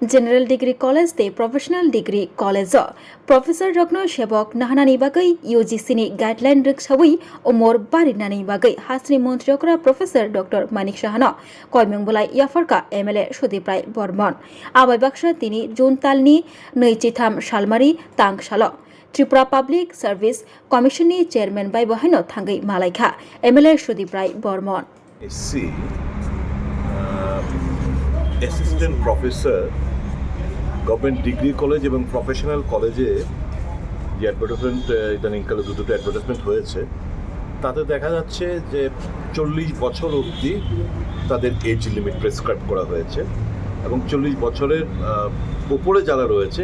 General degree college ते professional degree college professor रग्न सेवक नाहानानि बागै यूजीसी नि गाइडलाइन रिक्सावै उमर बारिनानि बागै हासनि मन्त्रियकरा प्रोफेसर डॉक्टर मानिक साहानो कयमेंबलाय याफारका एमएलए सुदीप राय बर्मन आबाय बाक्सा तिनि जुन तालनि 23 सालमारि तांगसालो त्रिपुरा पब्लिक सार्भिस कमिशननि चेयरमैन बाय बहायनो थांगै मालायखा MLA Sudip Roy Barman assistant professor government degree college এবং প্রফেশনাল কলেজে যে অ্যাডভার্টাইজমেন্ট ইদানিংকালে দুটো অ্যাডভার্টাইজমেন্ট হয়েছে তাতে দেখা যাচ্ছে যে 40 বছর অবধি তাদের এজ লিমিট প্রেসক্রাইব করা হয়েছে এবং 40 বছরের উপরে যারা রয়েছে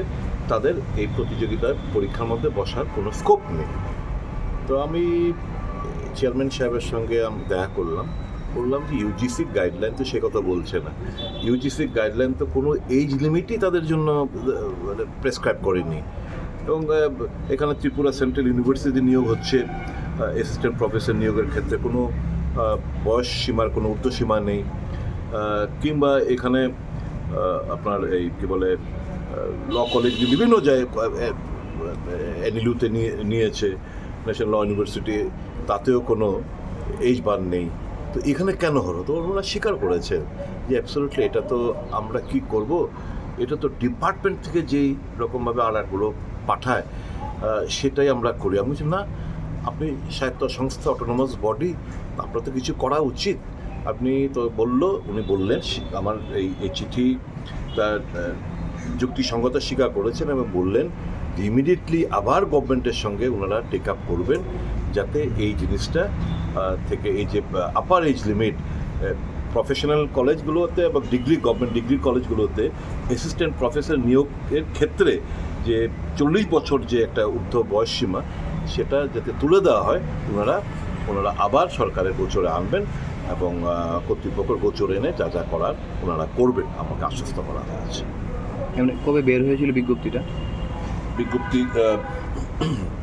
তাদের এই প্রতিযোগিতার পরীক্ষার মধ্যে বসার কোনো স্কোপ নেই। তো আমি চেয়ারম্যান সাহেবের সঙ্গে আমি দেখা বললাম যে ইউজিসির গাইডলাইন তো সে কথা বলছে না, ইউজিসির গাইডলাইন তো কোনো এজ লিমিটই তাদের জন্য প্রেসক্রাইব করেনি এবং এখানে ত্রিপুরা সেন্ট্রাল ইউনিভার্সিটি নিয়োগ হচ্ছে অ্যাসিস্ট্যান্ট প্রফেসর নিয়োগের ক্ষেত্রে কোনো বয়স সীমার কোনো ঊর্ধ্বসীমা নেই, কিংবা এখানে আপনার এই কী বলে ল কলেজ বিভিন্ন জায়গায় এনইলুতে নিয়েছে, ন্যাশনাল ল ইউনিভার্সিটি, তাতেও কোনো এজ বার নেই। তো এখানে কেন হলো? তো ওনারা স্বীকার করেছে যে অ্যাবসলিউটলি এটা তো আমরা কি করব, এটা তো ডিপার্টমেন্ট থেকে যেই রকমভাবে আলাগুলো পাঠায় সেটাই আমরা করি। আমি বলছি না, আপনি স্বায়ত্ত সংস্থা অটোনোমাস বডি, আপনার তো কিছু করা উচিত। আপনি তো উনি বললেন আমার এই চিঠি তার যুক্তিসঙ্গতা স্বীকার করেছেন এবং বললেন যে ইমিডিয়েটলি আবার গভর্নমেন্টের সঙ্গে ওনারা টেক আপ করবেন যাতে এই জিনিসটা থেকে এই যে আপার এজ লিমিট প্রফেশনাল কলেজগুলোতে এবং গভর্নমেন্ট ডিগ্রি কলেজগুলোতে অ্যাসিস্ট্যান্ট প্রফেসর নিয়োগের ক্ষেত্রে যে 40 বছর যে একটা ঊর্ধ্ব বয়স সীমা সেটা যাতে তুলে দেওয়া হয়, ওনারা আবার সরকারের গোচরে আনবেন এবং কর্তৃপক্ষের গোচরে এনে যা যা করার ওনারা করবেন আমাকে আশ্বস্ত করা হয়েছে। কবে বের হয়েছিল বিজ্ঞপ্তি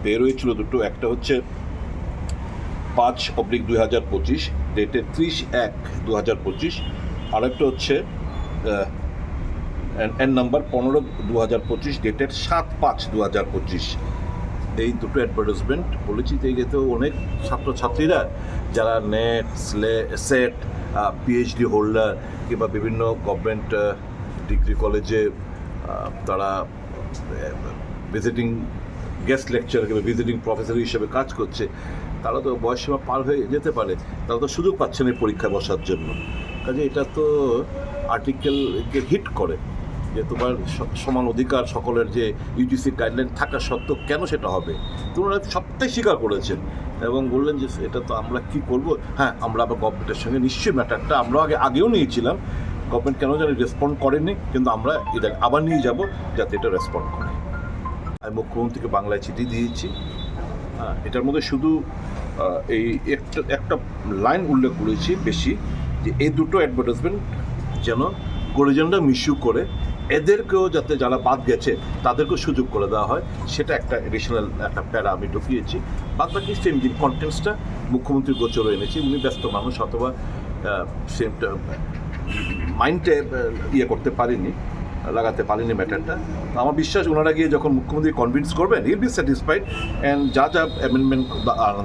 বের হয়েছিল দুটো, একটা হচ্ছে 5/2025 ডেটের 30/1/2025, আর একটা হচ্ছে এন নাম্বার 15/2025 ডেটের 7/5/2025। এই দুটো অ্যাডভার্টাইজমেন্ট বলেছি যে এতে অনেক ছাত্রছাত্রীরা যারা নেট সেট পিএইচডি হোল্ডার কিংবা বিভিন্ন গভর্নমেন্ট ডিগ্রি কলেজে তারা ভিজিটিং গেস্ট লেকচার কিংবা ভিজিটিং প্রফেসর হিসেবে কাজ করছে, তারা তো বয়সসীমা পার হয়ে যেতে পারে, তারা তো সুযোগ পাচ্ছে না পরীক্ষায় বসার জন্য। কাজে এটা তো আর্টিকেলকে হিট করে যে তোমার সমান অধিকার সকলের, যে ইউজিসি গাইডলাইন থাকা সত্ত্বেও কেন সেটা হবে। তো ওনারা সবটাই স্বীকার করেছেন এবং বললেন যে এটা তো আমরা কী করব। হ্যাঁ, আমরা আবার গভর্নমেন্টের সঙ্গে নিশ্চয়ই ম্যাটারটা আমরা আগেও নিয়েছিলাম, গভর্নমেন্ট কেন জানি রেসপন্ড করেনি, কিন্তু আমরা এটা আবার নিয়ে যাব যাতে এটা রেসপন্ড করে। আমি মুখ্যমন্ত্রীকে বাংলায় চিঠি দিয়েছি, এটার মধ্যে শুধু এই একটা লাইন উল্লেখ করেছি বেশি, যে এই দুটো অ্যাডভার্টাইজমেন্ট যেন গরিজনরা মিসইউ করে এদেরকেও যাতে যারা বাদ গেছে তাদেরকেও সুযোগ করে দেওয়া হয়, সেটা একটা এডিশনাল একটা প্যারা আমি ঢুকিয়েছি। বাদ বাকি সেম যে কন্টেন্টসটা মুখ্যমন্ত্রীর গোচরে এনেছি, উনি ব্যস্ত মানুষ অথবা সেমটা মাইন্ডে লাগাতে পারিনি ম্যাটারটা। আমার বিশ্বাস ওনারা গিয়ে যখন মুখ্যমন্ত্রী কনভিন্স করবেন, হিল বি স্যাটিসফাইড অ্যান্ড যা অ্যামেন্ডমেন্ট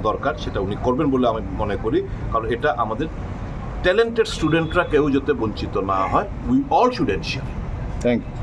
দরকার সেটা উনি করবেন বলে আমি মনে করি। কারণ এটা আমাদের ট্যালেন্টেড স্টুডেন্টরা কেউ যাতে বঞ্চিত না হয়, we all should ensure. Thank you.